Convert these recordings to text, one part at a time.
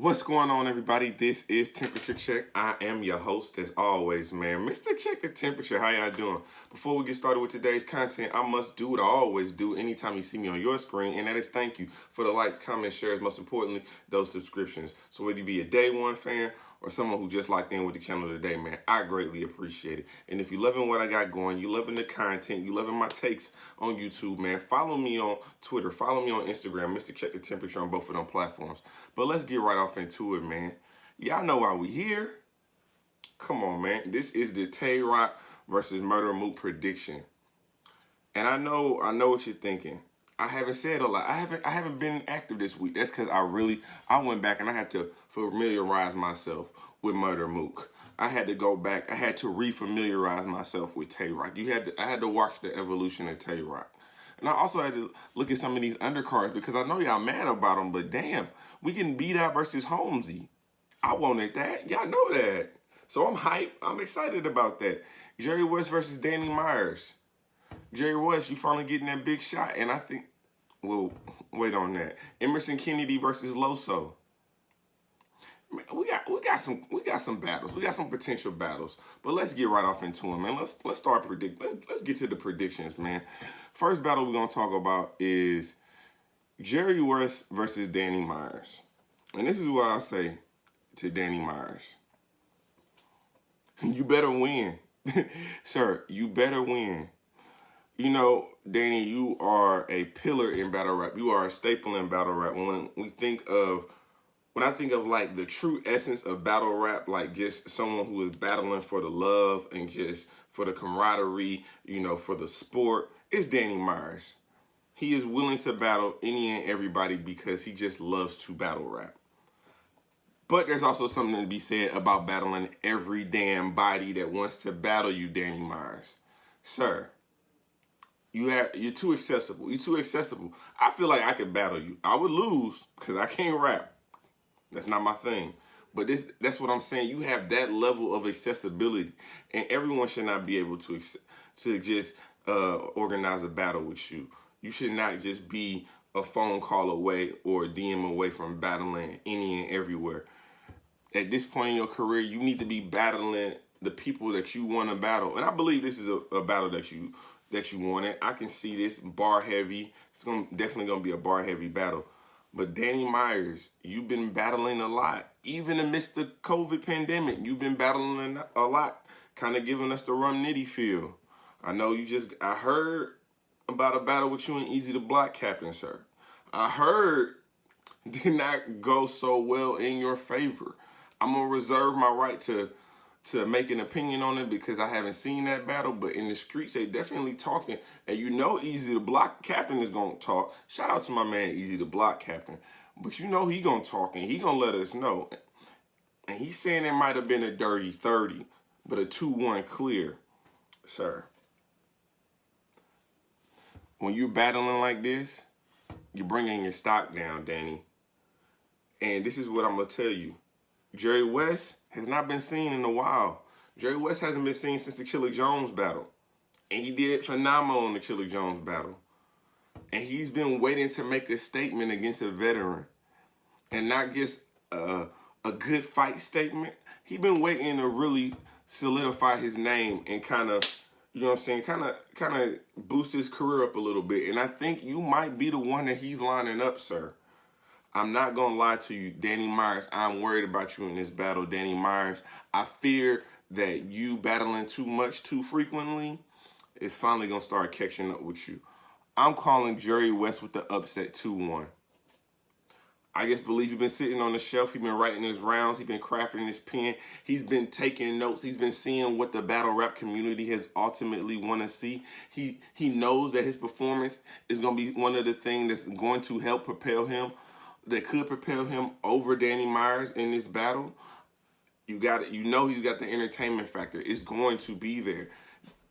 What's going on, everybody? This is Temperature Check. I am your host, as always, man. Mr. Check the Temperature. How y'all doing? Before we get started with today's content, I must do what I always do anytime you see me on your screen, and that is thank you for the likes, comments, shares, most importantly, those subscriptions. So whether you be a day one fan or someone who just locked in with the channel today, man, I greatly appreciate it. And if you're loving what I got going, you're loving the content, you're loving my takes on YouTube, man, follow me on Twitter, follow me on Instagram, Mr. Check the Temperature on both of them platforms. But let's get right off into it, man. Y'all know why we here. Come on, man. This is the Tay Roc versus Murda Mook prediction. And I know what you're thinking. I haven't said a lot. I haven't been active this week. That's because I went back and I had to familiarize myself with Murda Mook. I had to go back. I had to refamiliarize myself with Tay Roc. I had to watch the evolution of Tay Roc. And I also had to look at some of these undercards because I know y'all mad about them, but damn, we can BDot versus Holmzie. I wanted that. Y'all know that. So I'm hyped. I'm excited about that. Jerry Wess versus Danny Meyers. Jerry Wess, you finally getting that big shot, and I think, well, wait on that. Emerson Kennedy versus Loso. Man, we got some battles. We got some potential battles. But let's get right off into them, man. Let's start let's get to the predictions, man. First battle we're gonna talk about is Jerry Wess versus Danny Meyers. And this is what I'll say to Danny Meyers. You better win. Sir, you better win. You know, Danny, you are a pillar in battle rap. You are a staple in battle rap. When I think of like the true essence of battle rap, like just someone who is battling for the love and just for the camaraderie, you know, for the sport, it's Danny Meyers. He is willing to battle any and everybody because he just loves to battle rap. But there's also something to be said about battling every damn body that wants to battle you, Danny Meyers. Sir, you're too accessible. You're too accessible. I feel like I could battle you. I would lose because I can't rap. That's not my thing. But that's what I'm saying. You have that level of accessibility, and everyone should not be able to just organize a battle with you. You should not just be a phone call away or a DM away from battling any and everywhere. At this point in your career, you need to be battling the people that you want to battle. And I believe this is a battle that you wanted. I can see this bar heavy. It's definitely going to be a bar heavy battle. But Danny Meyers, you've been battling a lot. Even amidst the COVID pandemic, you've been battling a lot, kind of giving us the Rum Nitty feel. I know I heard about a battle with you and Easy the Block Captain, sir. I heard did not go so well in your favor. I'm going to reserve my right to make an opinion on it because I haven't seen that battle, but in the streets, they definitely talking. And you know Easy the Block Captain is going to talk. Shout out to my man, Easy the Block Captain. But you know he going to talk and he going to let us know. And he's saying it might have been a dirty 30, but a 2-1 clear. Sir, when you're battling like this, you're bringing your stock down, Danny. And this is what I'm going to tell you. Jerry Wess has not been seen in a while. Jerry Wess hasn't been seen since the Killer Jones battle. And he did phenomenal in the Killer Jones battle. And he's been waiting to make a statement against a veteran. And not just a good fight statement. He's been waiting to really solidify his name and kind of, you know what I'm saying, kind of boost his career up a little bit. And I think you might be the one that he's lining up, sir. I'm not going to lie to you, Danny Meyers. I'm worried about you in this battle, Danny Meyers. I fear that you battling too much, too frequently, is finally going to start catching up with you. I'm calling Jerry Wess with the upset 2-1. I just believe he's been sitting on the shelf. He's been writing his rounds. He's been crafting his pen. He's been taking notes. He's been seeing what the battle rap community has ultimately want to see. He knows that his performance is going to be one of the things that's going to help propel him, that could propel him over Danny Meyers in this battle. You know he's got the entertainment factor. It's going to be there.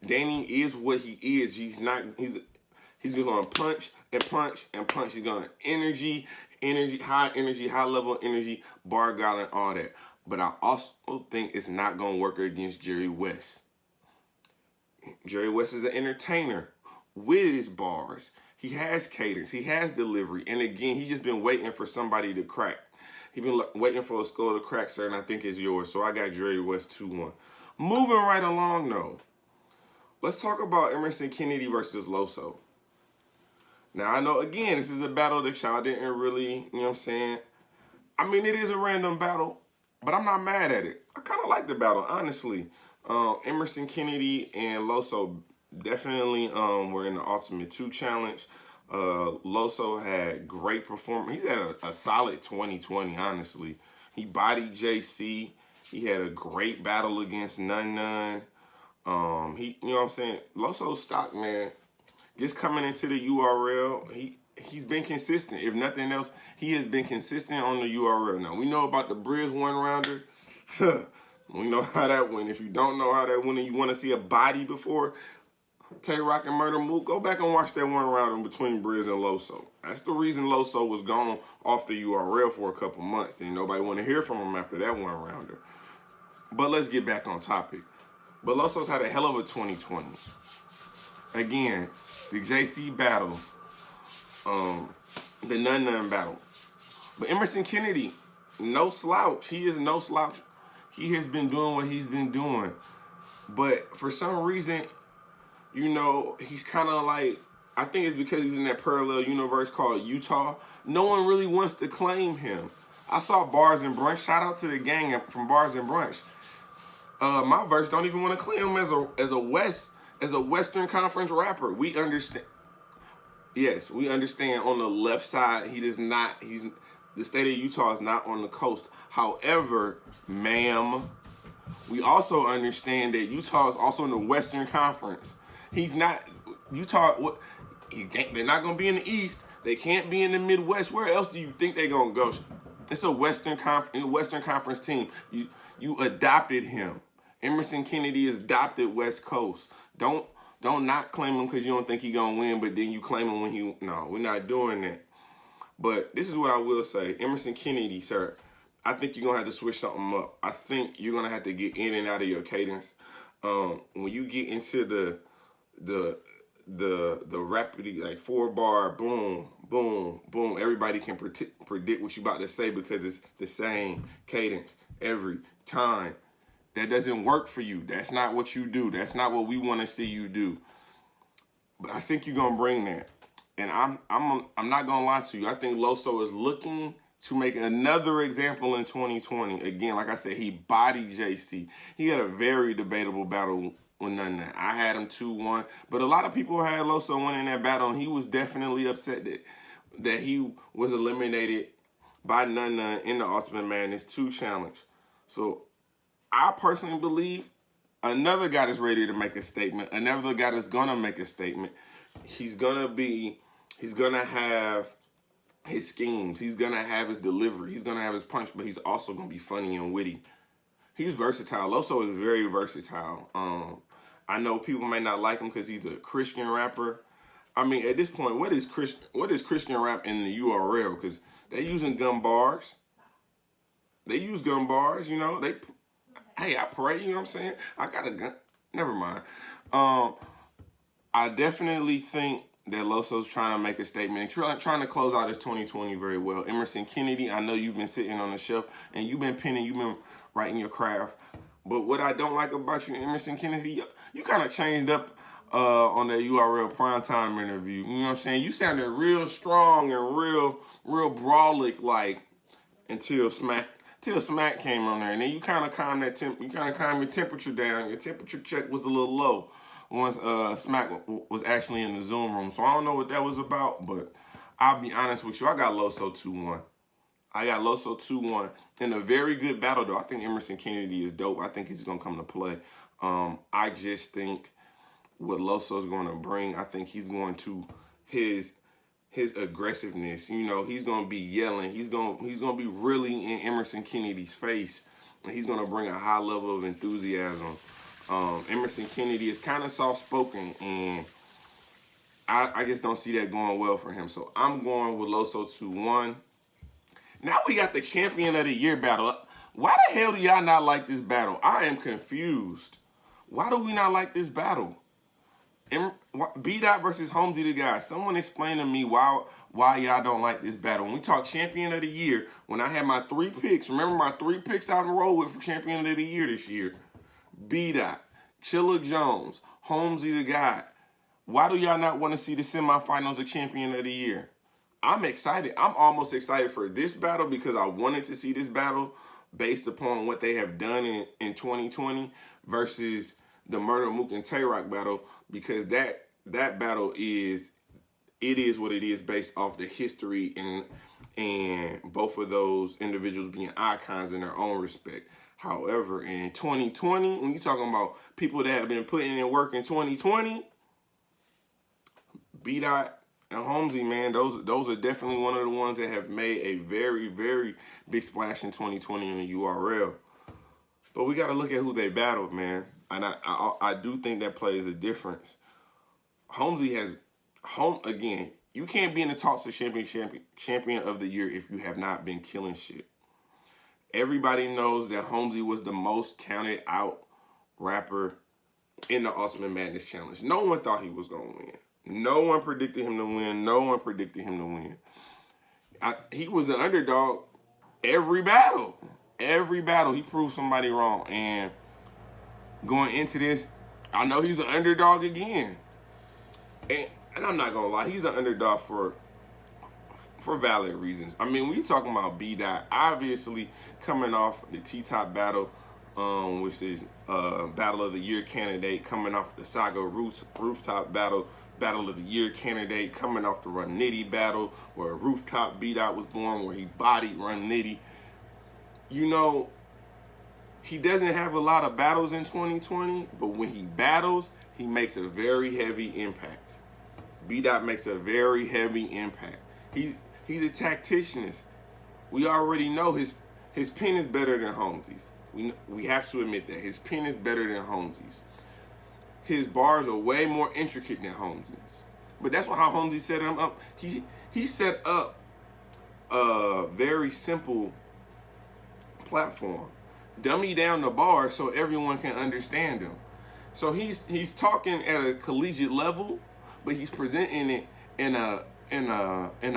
Danny is what he is. He's just gonna punch and punch and punch. He's gonna energy, high level energy, bar gallon, all that. But I also think it's not gonna work against Jerry Wess. Jerry Wess is an entertainer with his bars. He has cadence. He has delivery. And again, he's just been waiting for somebody to crack. He been waiting for a skull to crack, sir, and I think it's yours. So I got Dre Wess 2-1. Moving right along, though. Let's talk about Emerson Kennedy versus Loso. Now, I know, again, this is a battle that y'all didn't really, you know what I'm saying? I mean, it is a random battle, but I'm not mad at it. I kind of like the battle, honestly. Emerson Kennedy and Loso definitely were in the Ultimate 2 Challenge. Loso had great performance. He's had a solid 2020, honestly. He bodied JC. He had a great battle against Nun. You know what I'm saying? Loso's stock, man, just coming into the URL, he's been consistent. If nothing else, he has been consistent on the URL. Now, we know about the Briz one-rounder. We know how that went. If you don't know how that went and you want to see a body before Tay Roc and Murda Mook, go back and watch that one-rounder between Briz and Loso. That's the reason Loso was gone off the URL for a couple months, and nobody want to hear from him after that one-rounder. But let's get back on topic. But Loso's had a hell of a 2020. Again, the JC battle, the Nun battle. But Emerson Kennedy, no slouch. He is no slouch. He has been doing what he's been doing. But for some reason, you know, he's kind of like, I think it's because he's in that parallel universe called Utah. No one really wants to claim him. I saw Bars and Brunch. Shout out to the gang from Bars and Brunch. My verse don't even want to claim him as a Western Conference rapper. We understand. Yes, we understand on the left side, he does not, the state of Utah is not on the coast. However, ma'am, we also understand that Utah is also in the Western Conference. He's not, Utah, they're not going to be in the East. They can't be in the Midwest. Where else do you think they're going to go? It's a Western Conference team. You adopted him. Emerson Kennedy is adopted West Coast. Don't not claim him because you don't think he's going to win, but then you claim him when he... No, we're not doing that. But this is what I will say. Emerson Kennedy, sir, I think you're going to have to switch something up. I think you're going to have to get in and out of your cadence. When you get into the rapidity, like 4-bar, boom, boom, boom, everybody can predict what you're about to say because it's the same cadence every time. That doesn't work for you. That's not what you do. That's not what we want to see you do. But I think you're gonna bring that. And I'm not gonna lie to you. I think Loso is looking to make another example in 2020. Again, like I said, he bodied JC. He had a very debatable battle with Nun. I had him 2-1, but a lot of people had Loso winning that battle, and he was definitely upset that he was eliminated by Nun in the Ultimate Madness 2 challenge. So I personally believe another guy that's ready to make a statement, another guy that's gonna make a statement. He's gonna have his schemes. He's gonna have his delivery. He's gonna have his punch, but he's also gonna be funny and witty. He's versatile. Loso is very versatile. I know people may not like him because he's a Christian rapper. I mean, at this point, what is Christian rap in the URL? Because they're using gun bars. They use gun bars, you know. Hey, I pray, you know what I'm saying? I got a gun. Never mind. I definitely think that Loso's trying to make a statement, trying to close out his 2020 very well. Emerson Kennedy, I know you've been sitting on the shelf and you've been penning, you've been writing your craft. But what I don't like about you, Emerson Kennedy, you kind of changed up on that URL primetime interview. You know what I'm saying? You sounded real strong and real brawlic like until Smack came on there, and then you kind of calmed your temperature down. Your temperature check was a little low once Smack was actually in the Zoom room. So I don't know what that was about, but I'll be honest with you. I got Loso 2-1. I got Loso 2-1 in a very good battle, though. I think Emerson Kennedy is dope. I think he's going to come to play. I just think what Loso's going to bring, I think he's going to his aggressiveness. You know, he's going to be yelling. He's going to be really in Emerson Kennedy's face, and he's going to bring a high level of enthusiasm. Emerson Kennedy is kind of soft-spoken, and I just don't see that going well for him. So I'm going with Loso 2-1. Now we got the Champion of the Year battle. Why the hell do y'all not like this battle? I am confused. Why do we not like this battle? BDot versus Holmzie the guy. Someone explain to me why y'all don't like this battle. When we talk champion of the year, when I had my 3 picks, remember my 3 picks out in a row with for champion of the year this year? BDot, Chilla Jones, Holmzie the guy. Why do y'all not want to see the semifinals of champion of the year? I'm excited. I'm almost excited for this battle because I wanted to see this battle based upon what they have done in 2020 versus the Murda Mook and Tay Roc battle, because that battle is what it is based off the history and both of those individuals being icons in their own respect. However, in 2020, when you're talking about people that have been putting in work in 2020, BDot and Holmzie, man, those are definitely one of the ones that have made a very, very big splash in 2020 in the URL. But we got to look at who they battled, man. And I do think that plays a difference. Holmzie has, again, you can't be in the talks of champion of the year if you have not been killing shit. Everybody knows that Holmzie was the most counted out rapper in the Ultimate Madness Challenge. No one thought he was going to win. No one predicted him to win. No one predicted him to win. He was the underdog every battle. Every battle, he proved somebody wrong. And going into this, I know he's an underdog again. And I'm not going to lie, he's an underdog for valid reasons. I mean, when you're talking about BDot, obviously coming off the T-Top battle, which is Battle of the Year candidate, coming off the Saga Rooftop battle of the Year candidate, coming off the Run Nitty battle, where Rooftop BDot was born, where he bodied Run Nitty. You know, he doesn't have a lot of battles in 2020, but when he battles, he makes a very heavy impact. BDot makes a very heavy impact. He's a tacticianist. We already know his pen is better than Holmzie's. We have to admit that. His pen is better than Holmzie's. His bars are way more intricate than Holmzie's. But that's how Holmzie set him up. He set up a very simple platform. Dummy down the bars so everyone can understand him. So he's talking at a collegiate level, but he's presenting it in a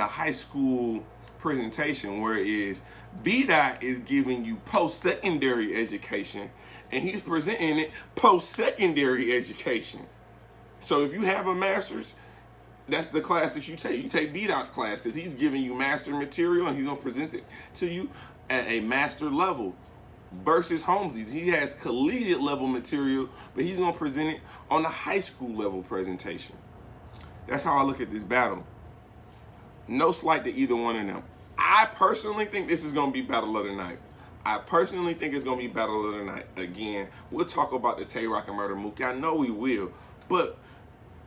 high school presentation, whereas BDot is giving you post-secondary education, and he's presenting it post-secondary education. So if you have a master's, that's the class that you take. You take BDot's class because he's giving you master material and he's going to present it to you at a master level. Versus Holmzie's, he has collegiate level material, but he's going to present it on a high school level presentation. That's how I look at this battle. No slight to either one of them. I personally think this is going to be battle of the night. I personally think it's going to be battle of the night. Again, we'll talk about the Tay Roc and Murda Mook. I know we will. But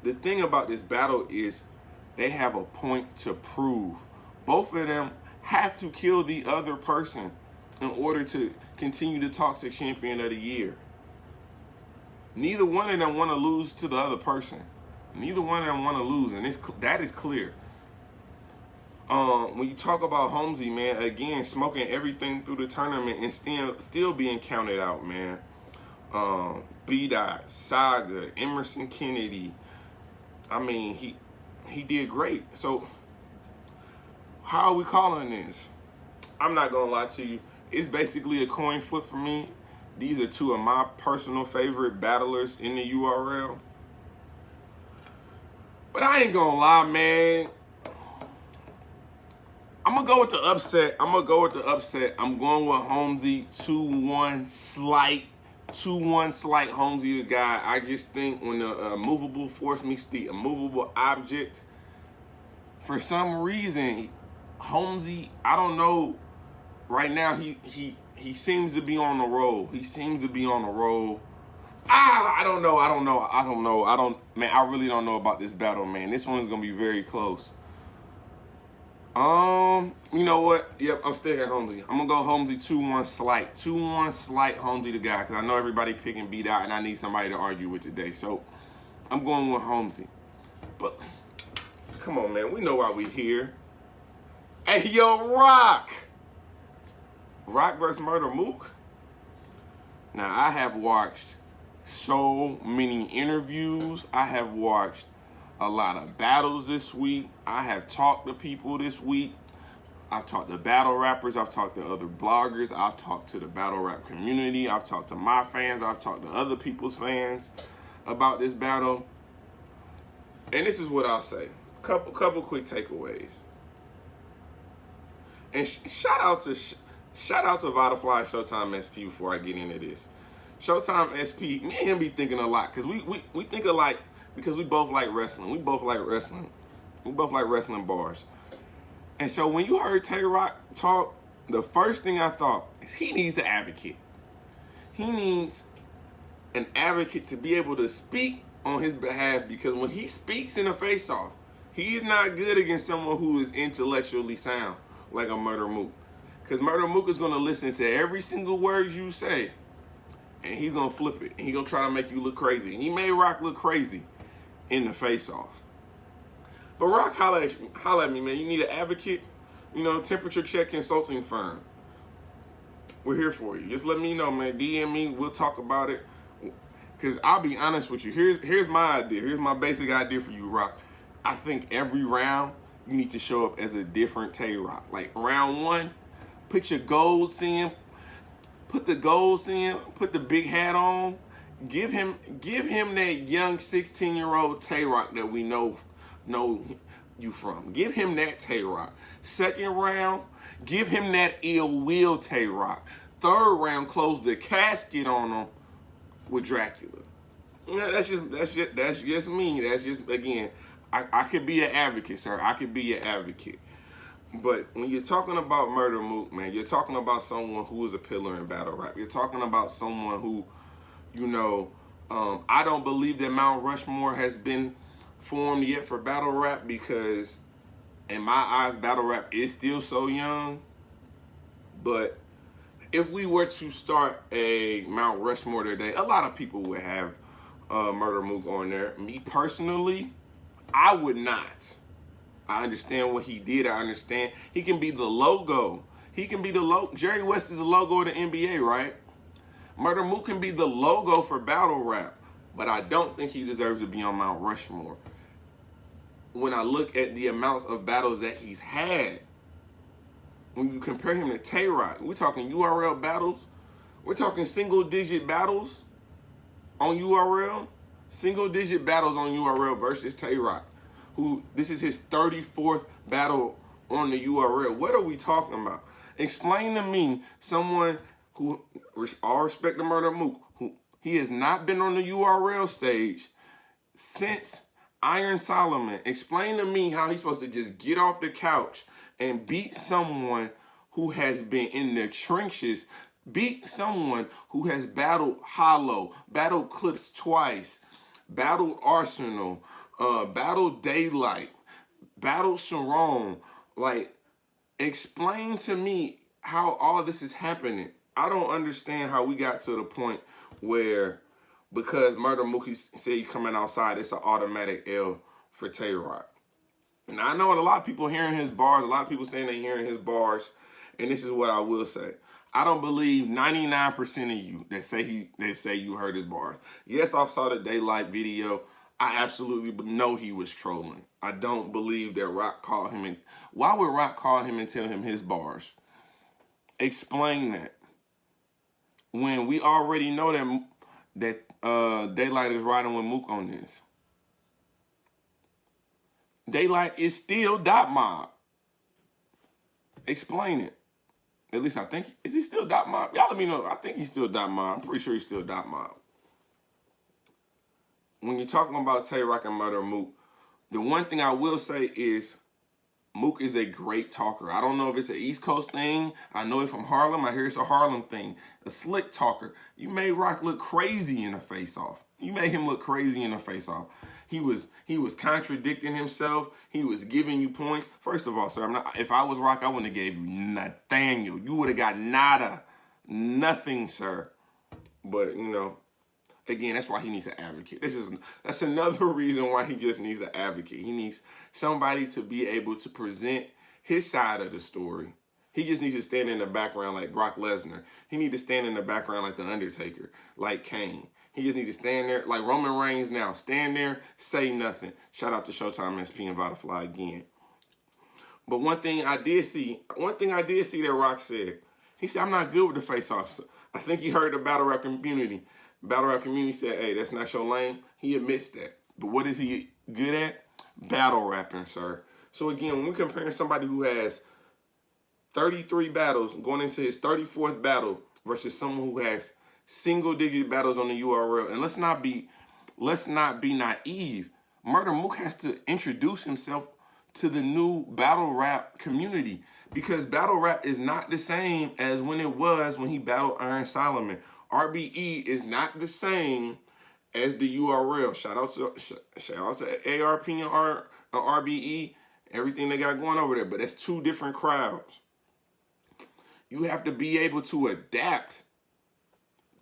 the thing about this battle is they have a point to prove. Both of them have to kill the other person in order to continue to talk to champion of the year. Neither one of them want to lose to the other person. Neither one of them want to lose, and that is clear. When you talk about Holmzie, man, again, smoking everything through the tournament and still being counted out, man. BDot, Saga, Emerson Kennedy. I mean, he did great. So how are we calling this? I'm not gonna lie to you. It's basically a coin flip for me. These are two of my personal favorite battlers in the URL. But I ain't gonna lie, man. I'm gonna go with the upset. I'm going with Holmzie 2-1 slight. 2-1 slight Holmzie the guy. I just think when the movable force meets the immovable object, for some reason, Holmzie, I don't know, right now he seems to be on the roll. I don't know. Man, I really don't know about this battle, man. This one's gonna be very close. You know what? Yep, I'm sticking at Holmzie. I'm gonna go Holmzie 2-1 slight. 2-1 slight Holmzie the guy, because I know everybody picking BDot and I need somebody to argue with today. So I'm going with Holmzie. But come on, man. We know why we here. Hey, yo, Roc versus Murda Mook. Now, I have watched so many interviews. I have watched a lot of battles this week. I have talked to people this week. I've talked to battle rappers. I've talked to other bloggers. I've talked to the battle rap community. I've talked to my fans. I've talked to other people's fans about this battle. And this is what I'll say. Couple quick takeaways. And shout out to Vodafly and Showtime SP before I get into this. Showtime SP, me and him be thinking a lot because we think alike because we both like wrestling. We both like wrestling. We both like wrestling bars. And so when you heard Tay Roc talk, the first thing I thought is he needs an advocate. He needs an advocate to be able to speak on his behalf, because when he speaks in a face-off, he's not good against someone who is intellectually sound like a Murda Mook. Because Murda Mook is going to listen to every single word you say, and he's going to flip it, and he's going to try to make you look crazy. And he made Roc look crazy in the face-off. But Roc, holla at me, man. You need an advocate, temperature check consulting firm. We're here for you. Just let me know, man. DM me. We'll talk about it. Because I'll be honest with you. Here's my idea. Here's my basic idea for you, Roc. I think every round, you need to show up as a different Tay Roc. Like round 1, put your golds in. Put the golds in. Put the big hat on. Give him that young 16-year-old Tay Roc that we know you from. Give him that Tay Roc. Second round, give him that ill will Tay Roc. Third round, close the casket on him with Dracula. That's just me. That's just, again, I could be an advocate, sir. I could be an advocate. But when you're talking about Murda Mook, man, you're talking about someone who is a pillar in battle rap. You're talking about someone who, I don't believe that Mount Rushmore has been formed yet for battle rap, because in my eyes, battle rap is still so young. But if we were to start a Mount Rushmore today, a lot of people would have Murda Mook on there. Me personally, I would not. I understand what he did. I understand he can be the logo. He can be the logo. Jerry West is the logo of the NBA, right? Murda Mook can be the logo for battle rap, but I don't think he deserves to be on Mount Rushmore. When I look at the amounts of battles that he's had, when you compare him to Tay Roc, we're talking URL battles. We're talking single-digit battles on URL. Single-digit battles on URL versus Tay Roc, who this is his 34th battle on the URL. What are we talking about? Explain to me someone who, all respect to Murda Mook, who he has not been on the URL stage since Iron Solomon. Explain to me how he's supposed to just get off the couch and beat someone who has been in the trenches, beat someone who has battled Hollow, battled Clips twice, battled Arsenal, battled Daylight, battled Sharon. Like, explain to me how all this is happening. I don't understand how we got to the point where, because Murda Mook said he coming outside, it's an automatic L for Tay Roc. And I know a lot of people hearing his bars, a lot of people saying they're hearing his bars, and this is what I will say. I don't believe 99% of you that say you heard his bars. Yes, I saw the Daylight video. I absolutely know he was trolling. I don't believe that Roc called him and why would Roc call him and tell him his bars? Explain that. When we already know that Daylight is riding with Mook on this. Daylight is still Dot Mob. Explain it. At least I think. Is he still Dot Mob? Y'all let me know. I think he's still Dot Mob. I'm pretty sure he's still Dot Mob. When you're talking about Tay Roc and Murda Mook, the one thing I will say is Mook is a great talker. I don't know if it's an East Coast thing. I know it from Harlem. I hear it's a Harlem thing. A slick talker. You made Roc look crazy in a face-off. You made him look crazy in a face-off. He was contradicting himself. He was giving you points. First of all, sir, if I was Roc, I wouldn't have gave you Nathaniel. You would have got nada. Nothing, sir. But, again, that's why he needs an advocate. That's another reason why he just needs an advocate. He needs somebody to be able to present his side of the story. He just needs to stand in the background like Brock Lesnar. He needs to stand in the background like The Undertaker, like Kane. He just need to stand there like Roman Reigns now. Stand there, say nothing. Shout out to Showtime SP and Vodafly again. But one thing I did see that Roc said, he said, I'm not good with the face-offs. I think he heard the battle rap community. Battle rap community said, hey, that's not your lane. He admits that. But what is he good at? Battle rapping, sir. So again, when we're comparing somebody who has 33 battles going into his 34th battle versus someone who has single-digit battles on the URL, and let's not be naive. Murda Mook has to introduce himself to the new battle rap community, because battle rap is not the same as when it was when he battled Iron Solomon. RBE is not the same as the URL. Shout out to ARP and RBE, everything they got going over there, but that's two different crowds. You have to be able to adapt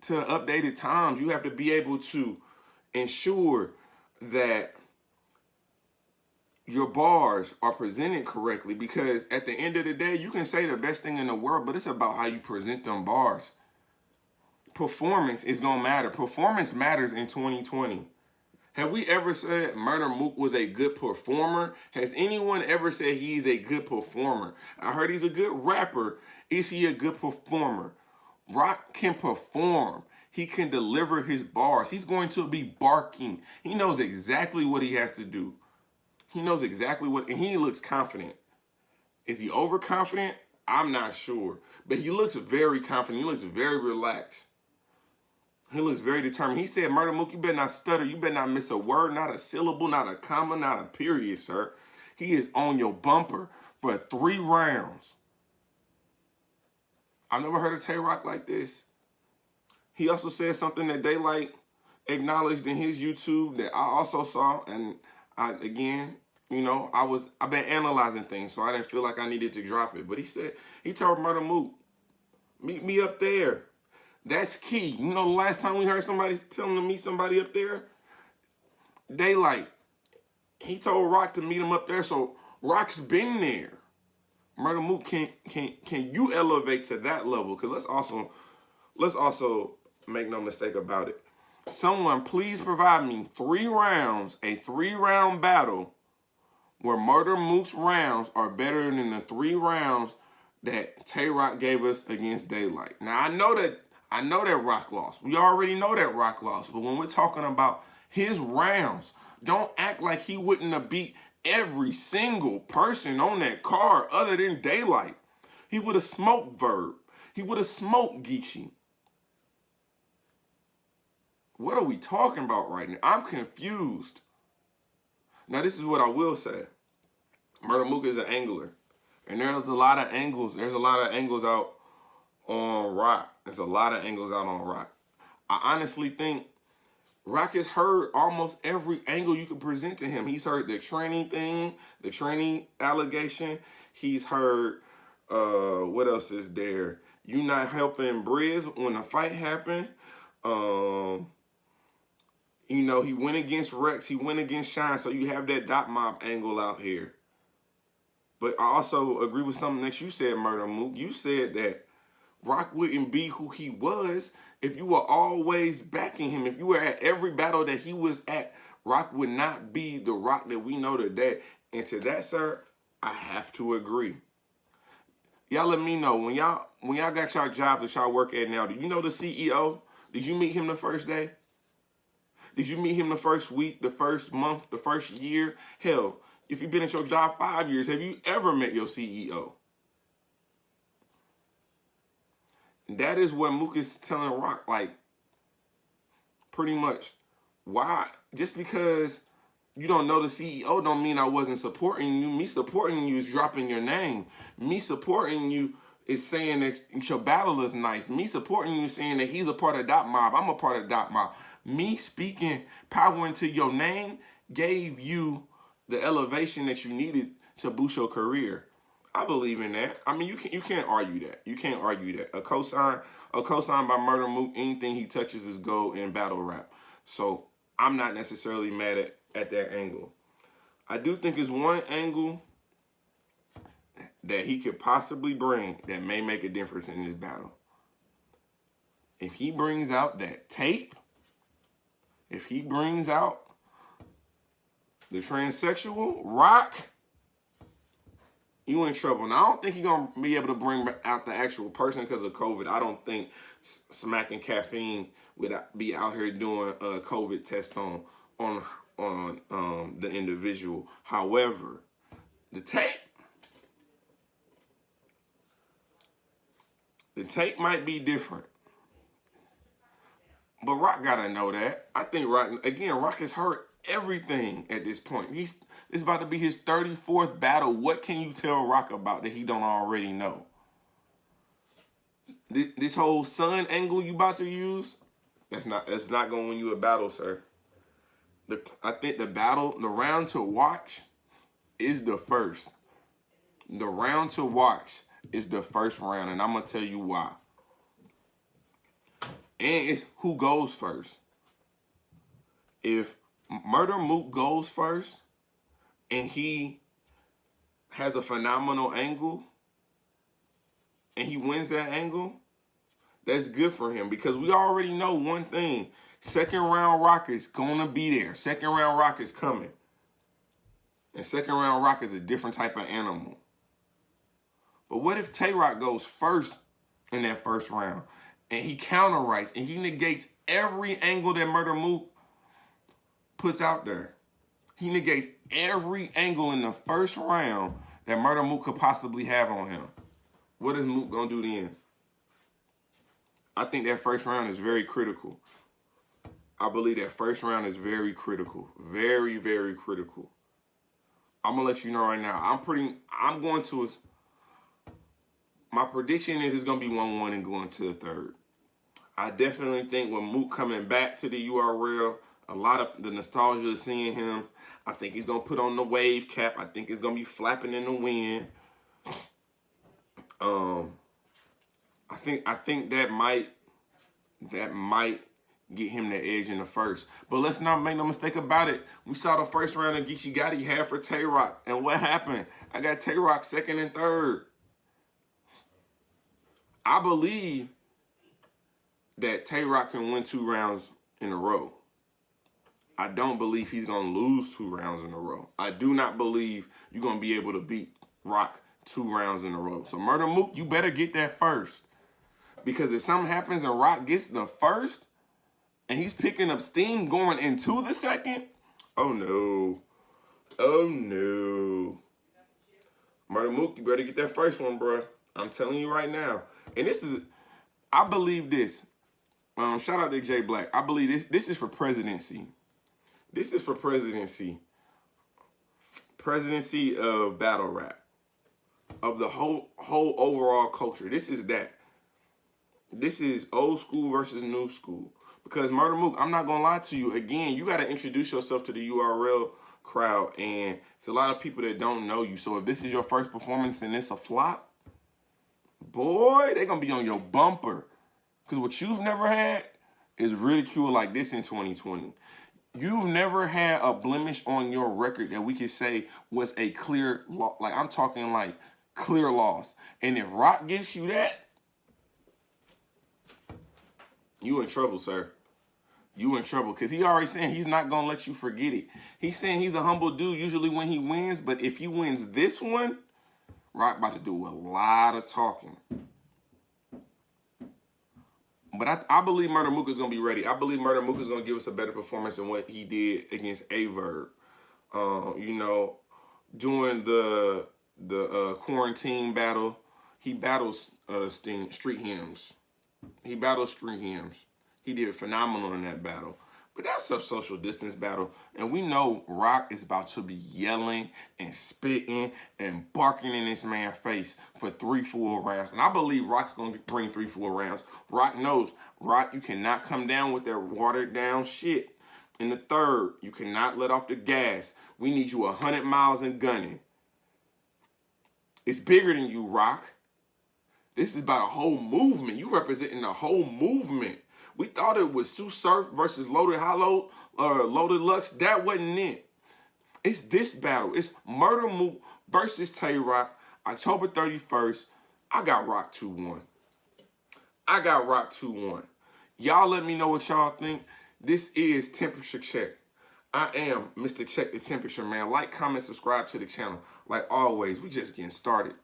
to updated times. You have to be able to ensure that your bars are presented correctly, because at the end of the day, you can say the best thing in the world, but it's about how you present them bars. Performance is going to matter. Performance matters in 2020. Have we ever said Murda Mook was a good performer? Has anyone ever said he's a good performer? I heard he's a good rapper. Is he a good performer? Roc can perform. He can deliver his bars. He's going to be barking. He knows exactly what he has to do. He knows exactly what, and he looks confident. Is he overconfident? I'm not sure. But he looks very confident. He looks very relaxed. He looks very determined. He said, Murda Mook, you better not stutter. You better not miss a word, not a syllable, not a comma, not a period, sir. He is on your bumper for 3 rounds. I've never heard of Tay Roc like this. He also said something that Daylight acknowledged in his YouTube that I also saw, and again, you know, I've been analyzing things, so I didn't feel like I needed to drop it. But he told Murda Mook, meet me up there. That's key. You know, the last time we heard somebody telling to meet somebody up there, Daylight. He told Roc to meet him up there, so Roc's been there. Murda Mook, can you elevate to that level? Because let's also make no mistake about it. Someone please provide me 3 rounds, a 3-round battle where Murda Mook's rounds are better than the 3 rounds that Tay Roc gave us against Daylight. Now I know that Roc lost. We already know that Roc lost. But when we're talking about his rounds, don't act like he wouldn't have beat every single person on that card other than Daylight. He would have smoked Verb. He would have smoked Geechee. What are we talking about right now? I'm confused. Now, this is what I will say. Murda Mook is an angler. And there's a lot of angles. There's a lot of angles out on Roc. There's a lot of angles out on Roc. I honestly think Roc has heard almost every angle you could present to him. He's heard the training thing, the training allegation. He's heard, what else is there? You not helping Briz when the fight happened. You know, he went against Rex. He went against Shine. So you have that dot mob angle out here. But I also agree with something that you said, Murda Mook. You said that Roc wouldn't be who he was if you were always backing him. If you were at every battle that he was at, Roc would not be the Roc that we know today. And to that, sir, I have to agree. Y'all let me know, when y'all got y'all jobs that y'all work at now, do you know the CEO? Did you meet him the first day? Did you meet him the first week, the first month, the first year? Hell, if you've been at your job 5 years, have you ever met your CEO? That is what Mook is telling Roc, like, pretty much. Why? Just because you don't know the CEO don't mean I wasn't supporting you. Me supporting you is dropping your name. Me supporting you is saying that your battle is nice. Me supporting you is saying that he's a part of Dot Mob. I'm a part of Dot Mob. Me speaking power into your name gave you the elevation that you needed to boost your career. I believe in that. I mean, you can't argue that. You can't argue that. A cosign by Murda Mook, anything he touches is gold in battle rap. So I'm not necessarily mad at that angle. I do think it's one angle that he could possibly bring that may make a difference in this battle. If he brings out that tape, if he brings out the transsexual Rock, you in trouble. Now, I don't think he's going to be able to bring out the actual person because of COVID. I don't think smacking caffeine would be out here doing a COVID test on the individual. However, the tape might be different. But Rock got to know that. I think Rock has heard everything at this point. It's about to be his 34th battle. What can you tell Rock about that he don't already know? This whole sun angle you about to use, that's not going to win you a battle, sir. I think the round to watch is the first. The round to watch is the first round, and I'm going to tell you why. And it's who goes first. If Murda Mook goes first and he has a phenomenal angle and he wins that angle, that's good for him because we already know one thing. Second round Rock is going to be there. Second round Rock is coming. And second round Rock is a different type of animal. But what if Tay Roc goes first in that first round and he counter-writes and he negates every angle that Murda Mook puts out there? He negates every angle in the first round that Murda Mook could possibly have on him. What is Mook going to do then? I think that first round is very critical. I believe that first round is very critical. Very, very critical. I'm going to let you know right now. My prediction is it's going to be 1-1 and going to the third. I definitely think with Mook coming back to the URL, a lot of the nostalgia of seeing him, I think he's going to put on the wave cap. I think it's going to be flapping in the wind. I think that might get him the edge in the first. But let's not make no mistake about it. We saw the first round of Geechee Gotti had for Tay Roc. And what happened? I got Tay Roc second and third. I believe that Tay Roc can win 2 rounds in a row. I don't believe he's going to lose 2 rounds in a row. I do not believe you're going to be able to beat Roc 2 rounds in a row. So Murda Mook, you better get that first. Because if something happens and Roc gets the first and he's picking up steam going into the second, oh no. Oh no. Murda Mook, you better get that first one, bro. I'm telling you right now. And I believe this. Shout out to J Black. I believe this is for presidency. This is for presidency. Presidency of battle rap. Of the whole overall culture. This is that. This is old school versus new school. Because Murda Mook, I'm not going to lie to you. Again, you got to introduce yourself to the URL crowd. And it's a lot of people that don't know you. So if this is your first performance and it's a flop, boy, they're going to be on your bumper. Because what you've never had is ridicule like this in 2020. You've never had a blemish on your record that we could say was a clear loss. Like, I'm talking like clear loss. And if Roc gives you that, you in trouble, sir. You in trouble. Because he already saying he's not going to let you forget it. He's saying he's a humble dude usually when he wins. But if he wins this one, Roc about to do a lot of talking. But I believe Murda Mook is going to be ready. I believe Murda Mook is going to give us a better performance than what he did against Averb. During the quarantine battle, he battles street hymns. He battles street hymns. He did phenomenal in that battle. But that's a social distance battle. And we know Roc is about to be yelling and spitting and barking in this man's face for 3 full rounds. And I believe Roc's going to bring 3 full rounds. Roc knows, Roc, you cannot come down with that watered down shit. In the third, you cannot let off the gas. We need you 100 miles and gunning. It's bigger than you, Roc. This is about a whole movement. You representing the whole movement. We thought it was Sue Surf versus Loaded Hollow or Loaded Lux. That wasn't it. It's this battle. It's Murda Mook versus Tay Roc, October 31st. I got Roc 2-1. I got Roc 2-1. Y'all let me know what y'all think. This is Temperature Check. I am Mr. Check the Temperature, man. Like, comment, subscribe to the channel. Like always, we just getting started.